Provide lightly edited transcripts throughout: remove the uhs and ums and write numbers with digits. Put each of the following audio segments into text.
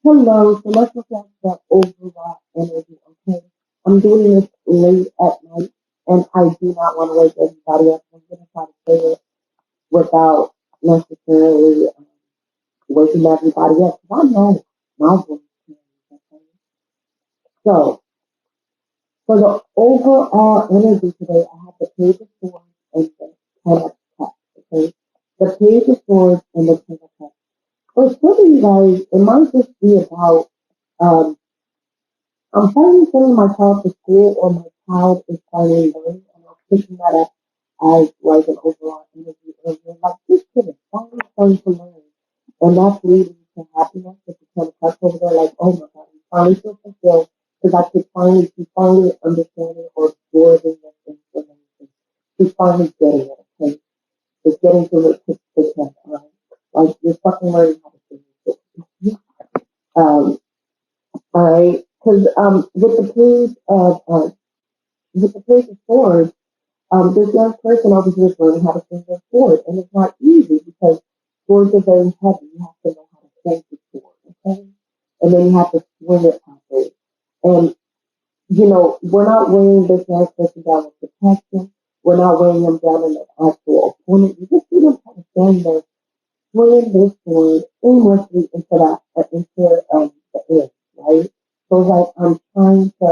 Hello, so let's look at the overall energy, okay? I'm doing this late at night, and I do not want to wake everybody up. I'm going to try to say it without necessarily waking everybody up, because I know my voice changes, okay? So, for the overall energy today, I have the Page of Swords and the Ten of Cups, okay? The Page of Swords and the Ten of Cups. For some of you guys, it might just be about um, I'm finally sending my child to school or my child is finally learning and I'm picking that up as like an overall energy earlier. Like this kid is finally starting to learn. And that's leading to happiness with the kind of cuts over there, like, oh my god, we finally feel fulfilled because I could finally she's finally understanding or absorbing this information. She's finally getting it, okay? It's getting to the test, right? Like you're fucking learning how to do it. All right, because with the page of swords, this young person over here is learning how to swing their sword, and it's not easy because swords are very heavy. You have to know how to hold the sword, okay, and then you have to swing it properly. And we're not weighing this young person down with protection. We're not weighing them down in an actual opponent. You just see them kind of stand there swinging this sword aimlessly into the air, right? So like I'm trying to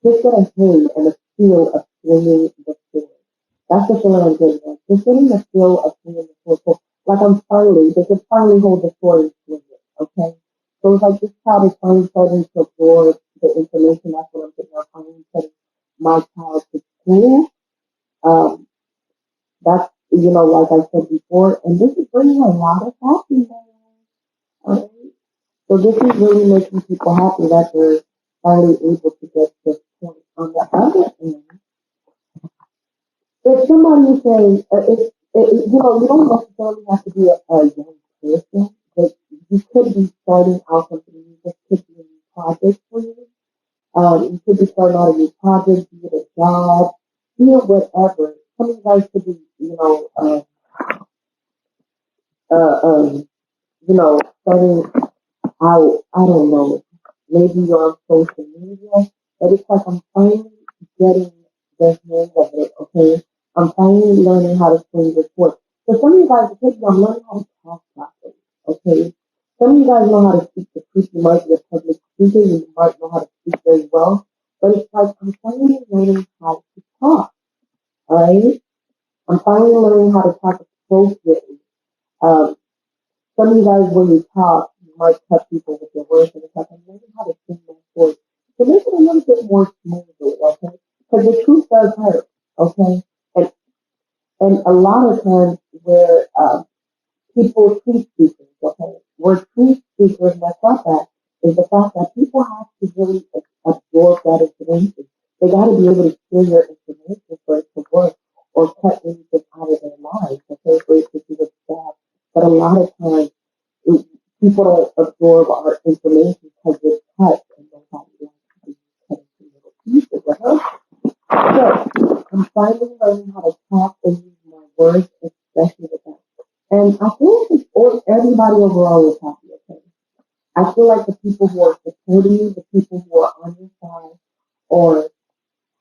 just get a hang and a feel of swinging the sword. That's the feeling I'm getting at. Just getting the feel of swinging the sword. So, like they can finally hold the sword and swing it, okay? So it's like this child is finally starting to absorb the information. That's what I'm getting. I'm finally setting my child to school. Um, that's, like I said before, and this is bringing a lot of happiness. Alright? So this is really making people happy that they're finally able to get to this point. On the other hand, if somebody is saying, you don't necessarily have to be a young person, but you could be starting out something new. This could be a new project for you. You could be starting out a new project, be it a job, be it whatever. Some of you guys could be, uh, um, starting out, I don't know, maybe you're on social media, but it's like I'm finally getting the hang of it, okay? I'm finally learning how to swing this sword. For some of you guys, okay, I'm learning how to talk properly, okay? Some of you guys know how to speak the truth. You might be a public speaker. You might know how to speak very well. But it's like I'm finally learning how to talk, all right? I'm finally learning how to talk appropriately. Um, some of you guys, when you talk, you might cut people with your words, and it's like, I'm learning how to sing my voice to make it a little bit more smoothly, okay? Because the truth does hurt, okay? And and a lot of times where people truth speakers, okay, where truth speakers mess up at is the fact that people have to really absorb that information. They got to be able to hear your information for it to work or cut anything out of their lives, okay, for it to do its job. But a lot of times people don't absorb our information because it's cut and nobody wants to be cut into little pieces, right? So I'm finally learning how to talk and use my words, especially with that. And I feel like everybody overall is happy, okay? I feel like the people who are supporting you, the people who are on your side, are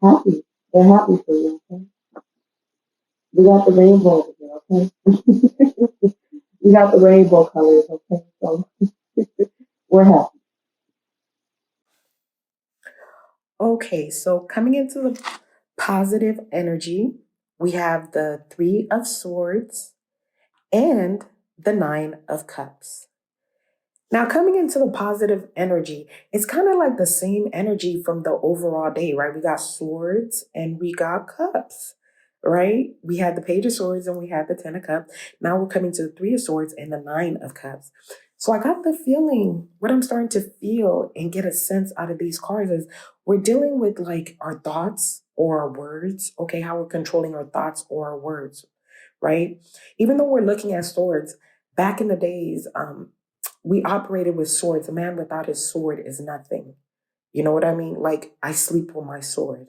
happy. They're happy for you, okay? We got the rainbow over here, okay? We got the rainbow colors, okay? So we're happy. Okay, so coming into the positive energy, we have the Three of Swords and the Nine of Cups. Now, coming into the positive energy, it's kind of like the same energy from the overall day, right? We got swords and we got cups, right? We had the Page of Swords and we had the Ten of Cups. Now we're coming to the Three of Swords and the Nine of Cups. So I got the feeling, what I'm starting to feel and get a sense out of these cards is we're dealing with like our thoughts or our words, okay? How we're controlling our thoughts or our words, right? Even though we're looking at swords, back in the days, we operated with swords. A man without his sword is nothing. You know what I mean? Like, I sleep with my sword.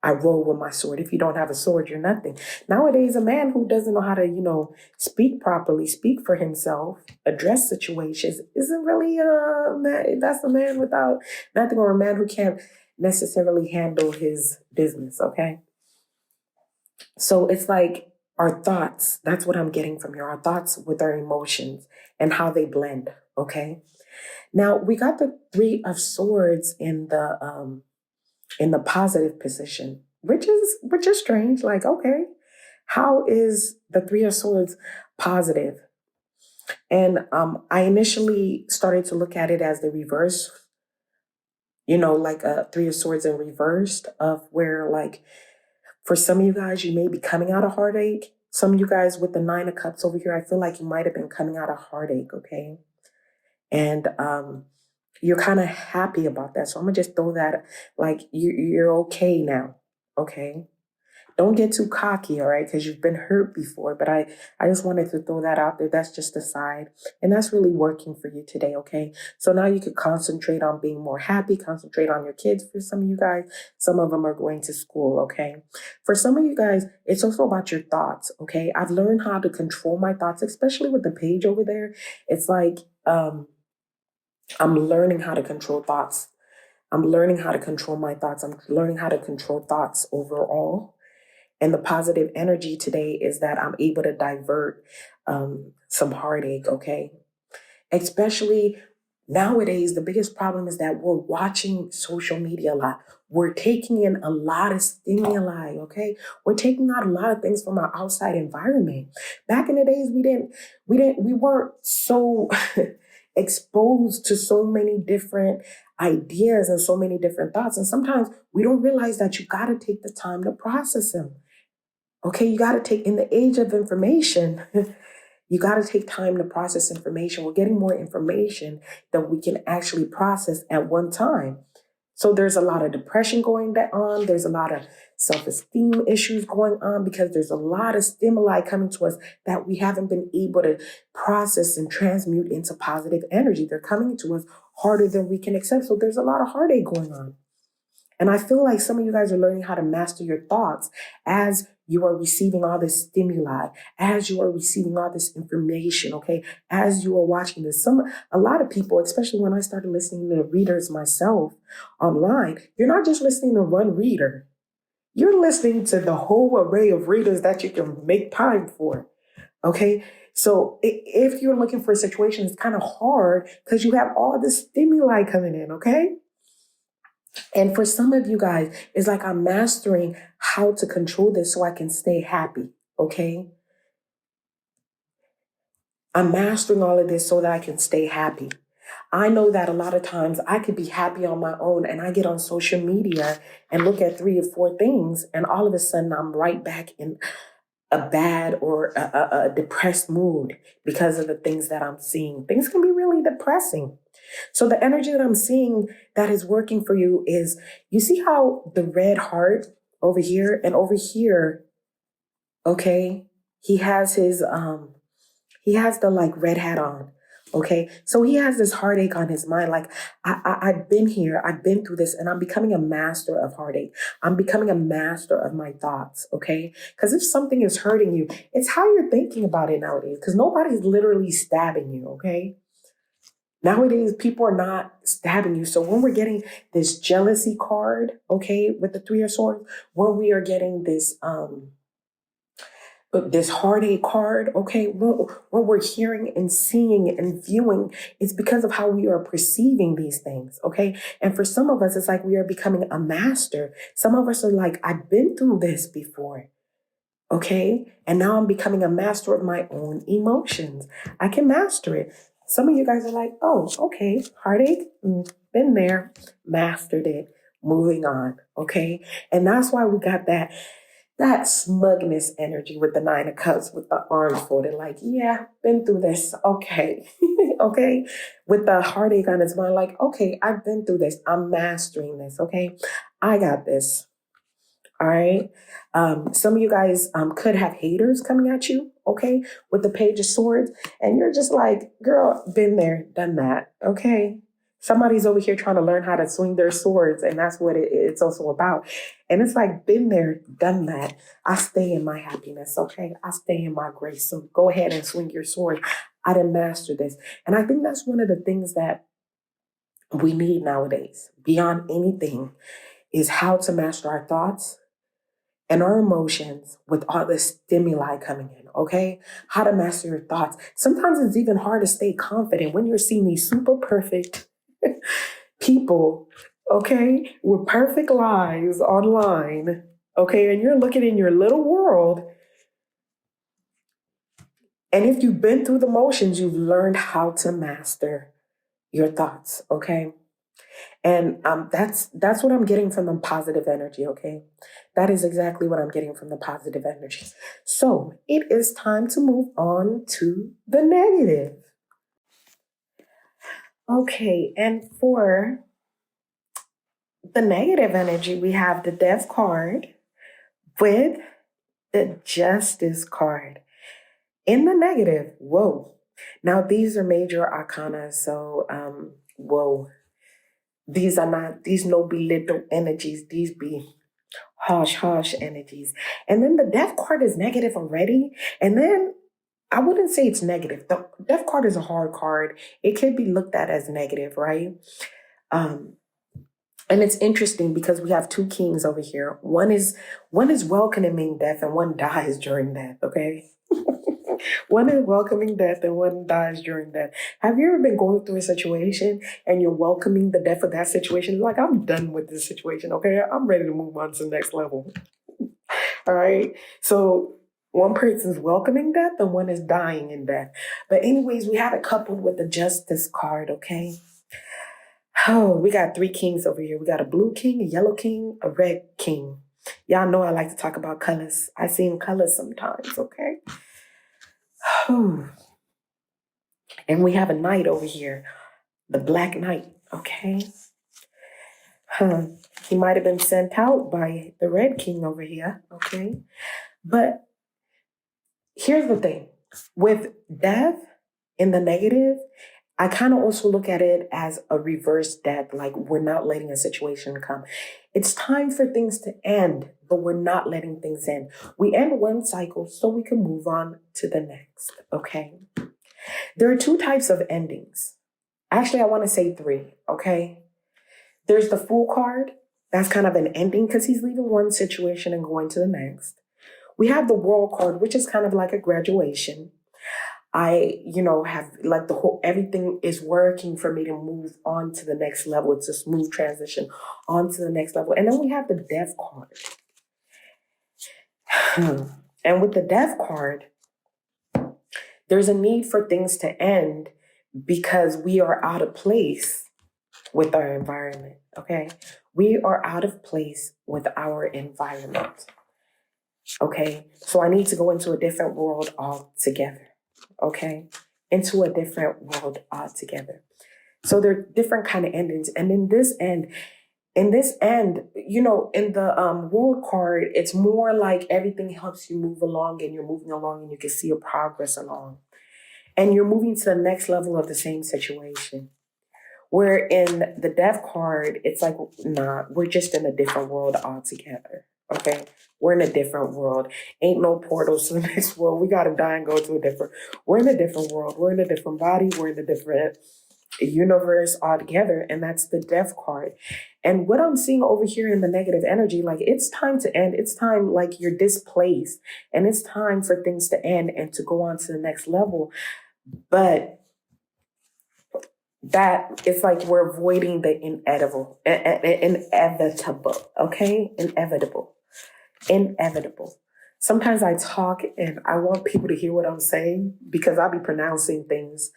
I roll with my sword. If you don't have a sword, you're nothing. Nowadays, a man who doesn't know how to, speak properly, speak for himself, address situations, isn't really a man. That's a man without nothing, or a man who can't necessarily handle his business, okay? So it's like our thoughts, that's what I'm getting from here, our thoughts with our emotions and how they blend, okay? Now we got the Three of Swords in the positive position, which is strange. Like, okay, how is the Three of Swords positive? And I initially started to look at it as the reverse, like a Three of Swords in reversed, of where, like, for some of you guys, you may be coming out of heartache. Some of you guys with the Nine of Cups over here, I feel like you might have been coming out of heartache, okay? And you're kind of happy about that. So I'm gonna just throw that, like, you're okay now, okay? Don't get too cocky, all right? Because you've been hurt before. But I just wanted to throw that out there. That's just a side. And that's really working for you today, okay? So now you could concentrate on being more happy, concentrate on your kids for some of you guys. Some of them are going to school, okay? For some of you guys, it's also about your thoughts, okay? I've learned how to control my thoughts, especially with the page over there. It's like I'm learning how to control thoughts. I'm learning how to control my thoughts. I'm learning how to control thoughts overall. And the positive energy today is that I'm able to divert some heartache, okay? Especially nowadays, the biggest problem is that we're watching social media a lot. We're taking in a lot of stimuli, okay? We're taking out a lot of things from our outside environment. Back in the days, we weren't so exposed to so many different ideas and so many different thoughts. And sometimes we don't realize that you got to take the time to process them. Okay, you got to take, in the age of information, you got to take time to process information. We're getting more information than we can actually process at one time. So there's a lot of depression going on. There's a lot of self-esteem issues going on because there's a lot of stimuli coming to us that we haven't been able to process and transmute into positive energy. They're coming to us harder than we can accept. So there's a lot of heartache going on. And I feel like some of you guys are learning how to master your thoughts as you are receiving all this stimuli, as you are receiving all this information, okay? As you are watching this. A lot of people, especially when I started listening to readers myself online, you're not just listening to one reader. You're listening to the whole array of readers that you can make time for, okay? So if you're looking for a situation, it's kind of hard because you have all this stimuli coming in, okay? And for some of you guys, it's like I'm mastering how to control this so I can stay happy, okay? I'm mastering all of this so that I can stay happy. I know that a lot of times I could be happy on my own and I get on social media and look at 3 or 4 things and all of a sudden I'm right back in a bad or a depressed mood because of the things that I'm seeing. Things can be really depressing. So the energy that I'm seeing that is working for you is, you see how the red heart over here and over here, okay, he has he has the, like, red hat on. Okay, so he has this heartache on his mind. Like, I've been here, I've been through this, and I'm becoming a master of heartache. I'm becoming a master of my thoughts. Okay, because if something is hurting you, it's how you're thinking about it nowadays. Because nobody's literally stabbing you. Okay, nowadays people are not stabbing you. So when we're getting this jealousy card, okay, with the Three of Swords, when we are getting this heartache card, okay, when we're hearing and seeing and viewing, it's because of how we are perceiving these things, okay? And for some of us, it's like we are becoming a master. Some of us are like, I've been through this before, okay? And now I'm becoming a master of my own emotions. I can master it. Some of you guys are like, oh, okay, heartache, been there, mastered it, moving on, okay? And that's why we got that smugness energy with the Nine of Cups, with the arms folded, like, yeah, been through this. Okay. Okay. With the heartache on his mind, like, okay, I've been through this. I'm mastering this. Okay. I got this. All right. Some of you guys could have haters coming at you. Okay. With the Page of Swords. And you're just like, girl, been there, done that. Okay. Somebody's over here trying to learn how to swing their swords, and that's what it's also about. And it's like, been there, done that. I stay in my happiness, okay? I stay in my grace. So go ahead and swing your sword. I done mastered this. And I think that's one of the things that we need nowadays, beyond anything, is how to master our thoughts and our emotions with all the stimuli coming in, okay? How to master your thoughts. Sometimes it's even hard to stay confident when you're seeing these super perfect people, okay, with perfect lives online, okay, and you're looking in your little world. And if you've been through the motions, you've learned how to master your thoughts, okay? And that's what I'm getting from the positive energy, okay? That is exactly what I'm getting from the positive energy. So it is time to move on to the negative. Okay, and for the negative energy, we have the Death card with the Justice card. In the negative, whoa. Now these are major arcana, so whoa. These no be little energies, these be harsh energies. And then the Death card is negative already. And then I wouldn't say it's negative. The Death card is a hard card. It could be looked at as negative, right? Um, and it's interesting because we have two kings over here. One is welcoming death and one dies during death, okay? One is welcoming death and one dies during death. Have you ever been going through a situation and you're welcoming the death of that situation? Like, I'm done with this situation, okay? I'm ready to move on to the next level. All right. So one person's welcoming death and one is dying in death. But anyways, we have it coupled with the Justice card, okay? Oh, we got three kings over here. We got a blue king, a yellow king, a red king. Y'all know I like to talk about colors. I see in colors sometimes, okay? And we have a knight over here, the Black Knight, okay? He might have been sent out by the Red King over here, okay? But here's the thing. With death in the negative, I kind of also look at it as a reverse death, like we're not letting a situation come. It's time for things to end, but we're not letting things end. We end one cycle so we can move on to the next, okay? There are two types of endings. Actually, I want to say three, okay? There's the Fool card. That's kind of an ending because he's leaving one situation and going to the next. We have the World card, which is kind of like a graduation. I, have like the whole, everything is working for me to move on to the next level. It's a smooth transition on to the next level. And then we have the Death card. And with the Death card, there's a need for things to end because we are out of place with our environment, okay? We are out of place with our environment, okay? So I need to go into a different world altogether, okay? Into a different world altogether. So there are different kind of endings. And in this end, in the world card, it's more like everything helps you move along and you're moving along and you can see your progress along. And you're moving to the next level of the same situation. Where in the Death card, it's like, nah, we're just in a different world altogether, okay? We're in a different world. Ain't no portals to the next world. We got to die and go to we're in a different world. We're in a different body. We're in a different universe altogether. And that's the Death card. And what I'm seeing over here in the negative energy, like it's time to end. It's time like you're displaced and it's time for things to end and to go on to the next level. But that it's like we're avoiding the inevitable, okay? Inevitable. Sometimes I talk and I want people to hear what I'm saying because I'll be pronouncing things.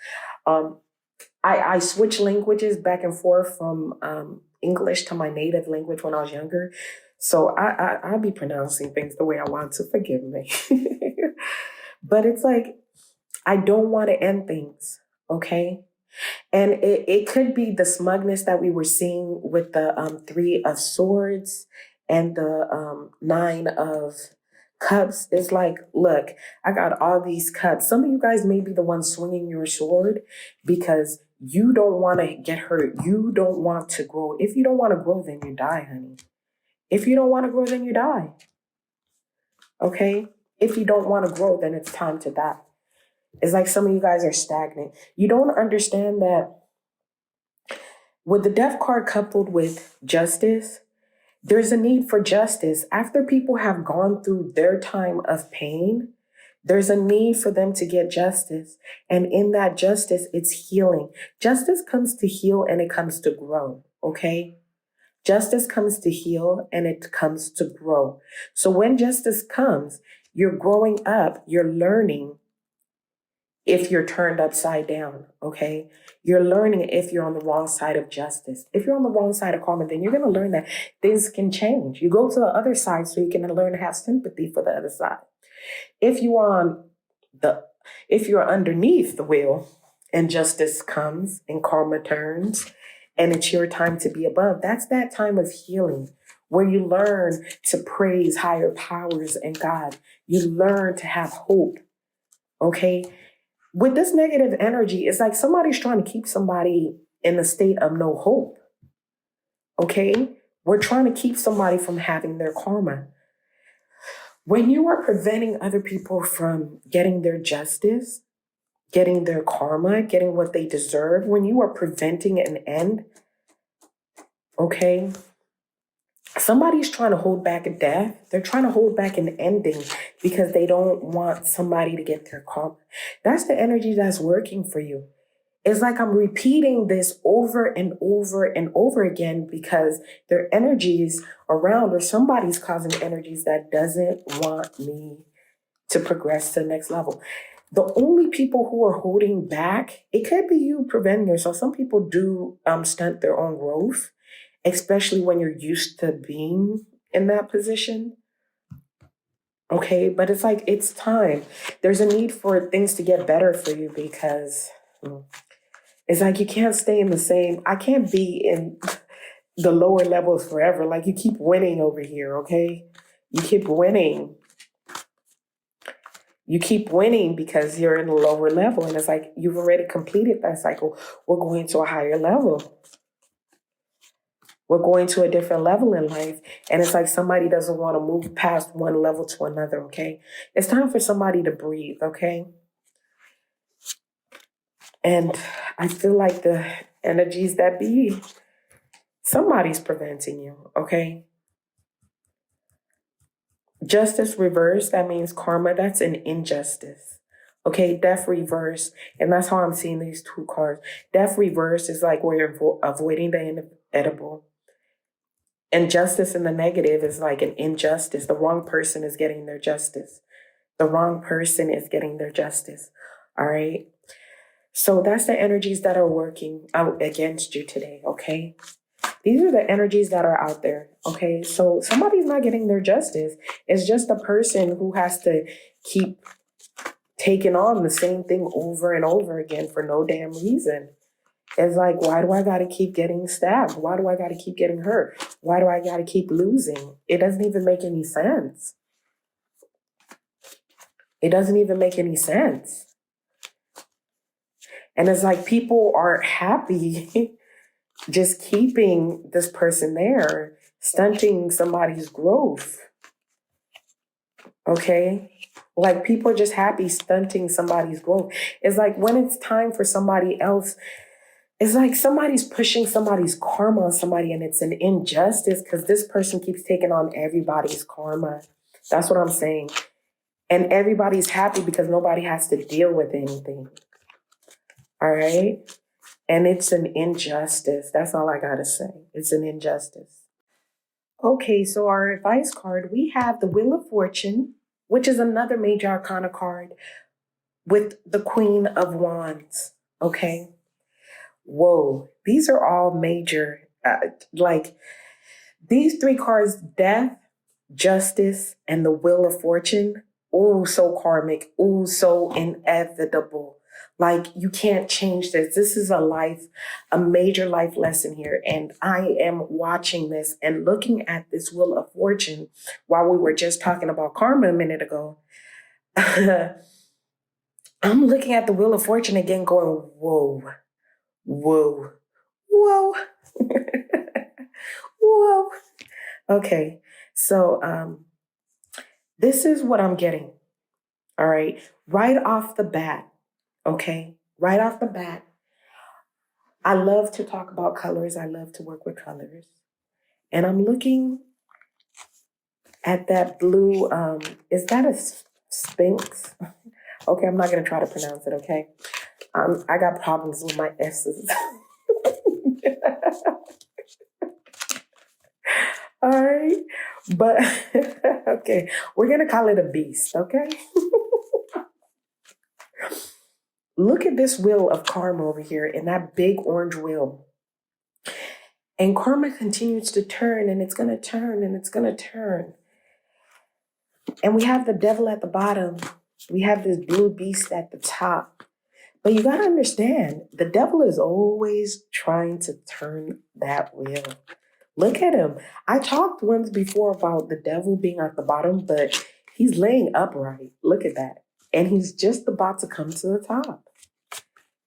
I switch languages back and forth from English to my native language when I was younger. So I'll be pronouncing things the way I want to, forgive me. But it's like, I don't want to end things, okay? And it could be the smugness that we were seeing with the Three of Swords and the Nine of Cups is like, look, I got all these cups. Some of you guys may be the ones swinging your sword because you don't want to get hurt. You don't want to grow. If you don't want to grow, then you die, honey. If you don't want to grow, then you die. Okay? If you don't want to grow, then it's time to die. It's like some of you guys are stagnant. You don't understand that with the death card coupled with justice, there's a need for justice. After people have gone through their time of pain, there's a need for them to get justice. And in that justice, it's healing. Justice comes to heal and it comes to grow, okay? Justice comes to heal and it comes to grow. So when justice comes, you're growing up, you're learning if you're turned upside down, okay? You're learning if you're on the wrong side of justice. If you're on the wrong side of karma, then you're going to learn that things can change. You go to the other side so you can learn to have sympathy for the other side. If you are if you're underneath the wheel and justice comes and karma turns and it's your time to be above, that's that time of healing where you learn to praise higher powers and God. You learn to have hope, okay? With this negative energy, it's like somebody's trying to keep somebody in a state of no hope, okay? We're trying to keep somebody from having their karma. When you are preventing other people from getting their justice, getting their karma, getting what they deserve, when you are preventing an end, okay, somebody's trying to hold back a death. They're trying to hold back an ending because they don't want somebody to get their karma. That's the energy that's working for you. It's like I'm repeating this over and over and over again because there are energies around or somebody's causing energies that doesn't want me to progress to the next level. The only people who are holding back, it could be you preventing yourself. Some people do stunt their own growth, especially when you're used to being in that position. Okay, but it's like, it's time. There's a need for things to get better for you because it's like you can't stay in the same, I can't be in the lower levels forever. Like you keep winning over here, okay? You keep winning. You keep winning because you're in a lower level. And it's like you've already completed that cycle. We're going to a higher level. We're going to a different level in life. And it's like somebody doesn't want to move past one level to another, okay? It's time for somebody to breathe, okay? And I feel like the energies that be, somebody's preventing you, okay? Justice reverse, that means karma, that's an injustice. Okay, death reverse, and that's how I'm seeing these two cards. Death reverse is like where you're avoiding the inedible. And justice in the negative is like an injustice. The wrong person is getting their justice. The wrong person is getting their justice. All right. So that's the energies that are working out against you today, okay? These are the energies that are out there, okay? So somebody's not getting their justice. It's just a person who has to keep taking on the same thing over and over again for no damn reason. It's like, why do I gotta keep getting stabbed? Why do I gotta keep getting hurt? Why do I gotta keep losing? It doesn't even make any sense. It doesn't even make any sense. And it's like people are happy just keeping this person there, stunting somebody's growth. Okay? Like people are just happy stunting somebody's growth. It's like when it's time for somebody else, it's like somebody's pushing somebody's karma on somebody and it's an injustice because this person keeps taking on everybody's karma. That's what I'm saying. And everybody's happy because nobody has to deal with anything. All right? And it's an injustice. That's all I gotta say. It's an injustice. Okay, so our advice card, we have the Wheel of Fortune, which is another major arcana card with the Queen of Wands. Okay? Whoa, these are all major. Like these three cards, death, justice, and the Wheel of Fortune. Ooh, so karmic. Ooh, so inevitable. Like, you can't change this. This is a major life lesson here. And I am watching this and looking at this Wheel of Fortune while we were just talking about karma a minute ago. I'm looking at the Wheel of Fortune again going, whoa, whoa, whoa, whoa. Okay, so this is what I'm getting. All right, right off the bat. Okay, right off the bat, I love to talk about colors. I love to work with colors. And I'm looking at that blue, is that a sphinx? Okay, I'm not going to try to pronounce it, okay? I got problems with my S's. All right, but okay, we're going to call it a beast, okay? Look at this wheel of karma over here in that big orange wheel. And karma continues to turn, and it's going to turn, and it's going to turn. And we have the devil at the bottom. We have this blue beast at the top. But you got to understand, the devil is always trying to turn that wheel. Look at him. I talked once before about the devil being at the bottom, but he's laying upright. Look at that. And he's just about to come to the top.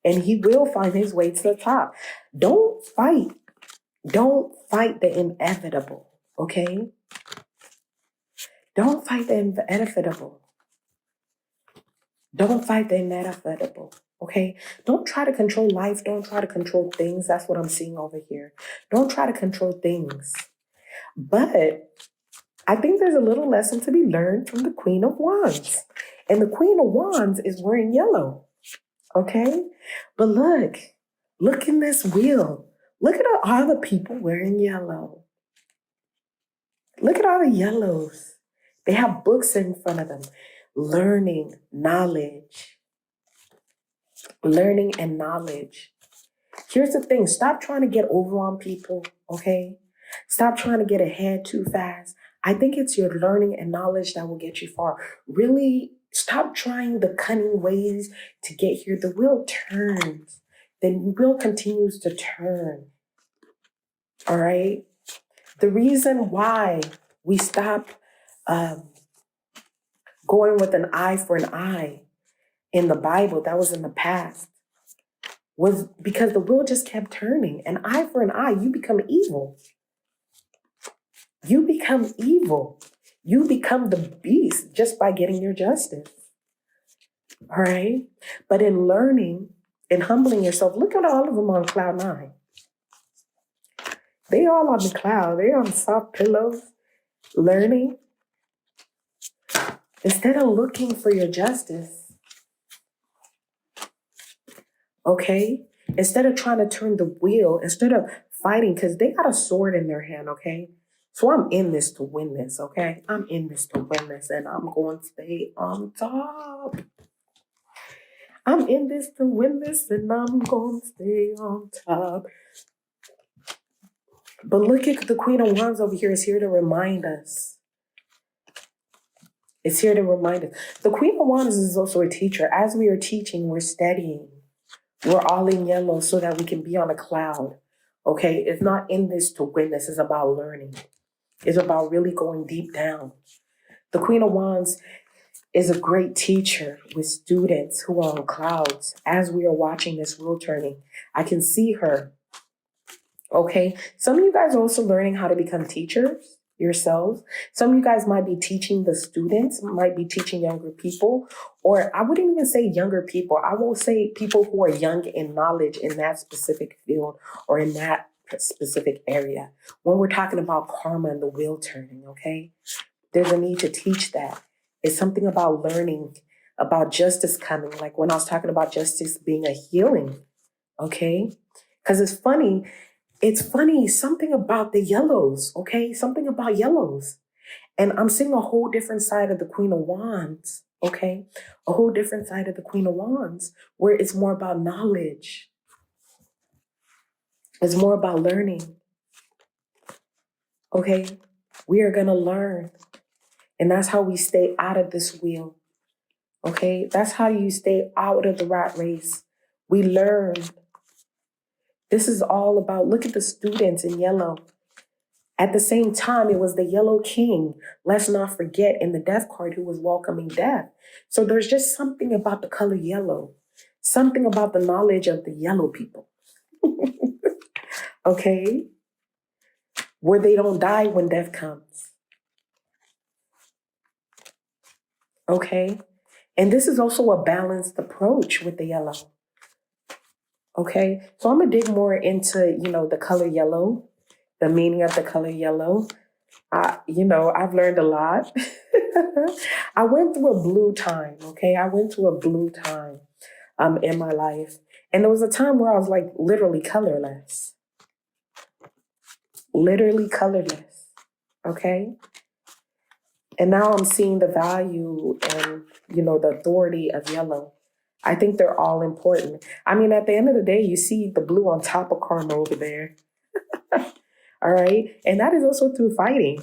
And he will find his way to the top. Don't fight. Don't fight the inevitable, okay? Don't fight the inevitable. Don't fight the inevitable, okay? Don't try to control life. Don't try to control things. That's what I'm seeing over here. Don't try to control things. But I think there's a little lesson to be learned from the Queen of Wands. And the Queen of Wands is wearing yellow, okay? But look in this wheel. Look at all the people wearing yellow. Look at all the yellows. They have books in front of them. Learning, knowledge. Learning and knowledge. Here's the thing. Stop trying to get over on people, okay? Stop trying to get ahead too fast. I think it's your learning and knowledge that will get you far. Really, stop trying the cunning ways to get here. The wheel turns. The wheel continues to turn. All right? The reason why we stop going with an eye for an eye in the Bible, that was in the past, was because the wheel just kept turning. An eye for an eye, you become evil. You become evil. You become the beast just by getting your justice. All right? But in learning and humbling yourself, look at all of them on cloud nine. They all on the cloud. They on soft pillows, learning. Instead of looking for your justice, okay? Instead of trying to turn the wheel, instead of fighting, because they got a sword in their hand, okay? So I'm in this to win this, okay? I'm in this to win this, and I'm going to stay on top. I'm in this to win this, and I'm going to stay on top. But look at the Queen of Wands over here is here to remind us. It's here to remind us. The Queen of Wands is also a teacher. As we are teaching, we're studying. We're all in yellow so that we can be on a cloud. Okay? It's not in this to win this. It's about learning. It's about really going deep down. The Queen of Wands is a great teacher with students who are on clouds. As we are watching this wheel turning, I can see her. Okay? Some of you guys are also learning how to become teachers yourselves. Some of you guys might be teaching the students, might be teaching younger people, or I wouldn't even say younger people. I will say people who are young in knowledge in that specific field or in that specific area. When we're talking about karma and the wheel turning, okay? There's a need to teach that. It's something about learning, about justice coming. Like when I was talking about justice being a healing, okay? Because it's funny, something about the yellows, okay? Something about yellows. And I'm seeing a whole different side of the Queen of Wands, okay? A whole different side of the Queen of Wands where it's more about knowledge. It's more about learning, okay? We are going to learn. And that's how we stay out of this wheel. Okay, that's how you stay out of the rat race. We learn. This is all about, look at the students in yellow. At the same time, it was the Yellow King, let's not forget, in the death card who was welcoming death. So there's just something about the color yellow, something about the knowledge of the yellow people, okay? Where they don't die when death comes, okay? And this is also a balanced approach with the yellow, okay? So I'm gonna dig more into, the color yellow, the meaning of the color yellow. I've learned a lot. I went through a blue time, okay? I went through a blue time in my life. And there was a time where I was like literally colorless. Literally colorless, okay? And now I'm seeing the value and, the authority of yellow. I think they're all important. I mean, at the end of the day, you see the blue on top of karma over there. All right? And that is also through fighting.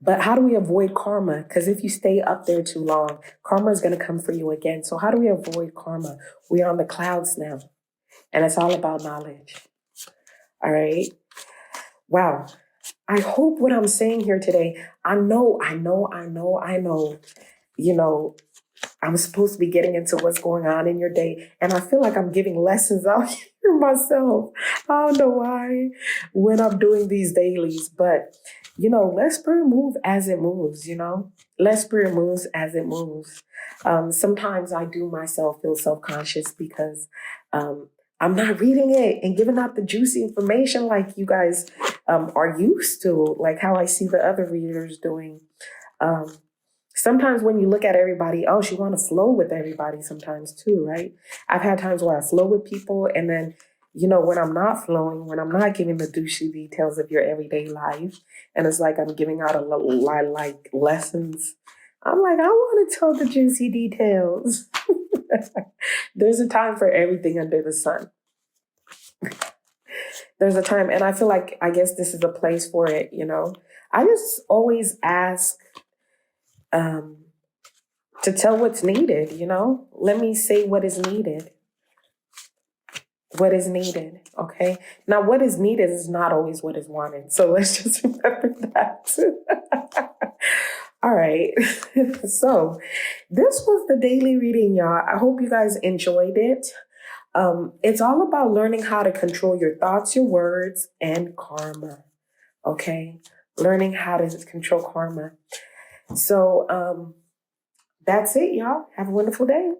But how do we avoid karma? Because if you stay up there too long, karma is going to come for you again. So how do we avoid karma? We're on the clouds now, and it's all about knowledge. All right? Wow. I hope what I'm saying here today, I know, I'm supposed to be getting into what's going on in your day. And I feel like I'm giving lessons out here myself. I don't know why when I'm doing these dailies, but let spirit move as it moves, Let spirit moves as it moves. Sometimes I do myself feel self-conscious because I'm not reading it and giving out the juicy information like you guys are used to, like how I see the other readers doing. Sometimes when you look at everybody else, you want to flow with everybody sometimes too, right? I've had times where I flow with people, and then, when I'm not flowing, when I'm not giving the douchey details of your everyday life, and it's like I'm giving out a lot like lessons, I'm like, I want to tell the juicy details. There's a time for everything under the sun. There's a time, and I feel like, I guess this is a place for it, I just always ask, to tell what's needed, Let me say what is needed. What is needed, okay? Now, what is needed is not always what is wanted. So let's just remember that. All right. So this was the daily reading, y'all. I hope you guys enjoyed it. It's all about learning how to control your thoughts, your words, and karma, okay? Learning how to control karma. So, that's it, y'all. Have a wonderful day.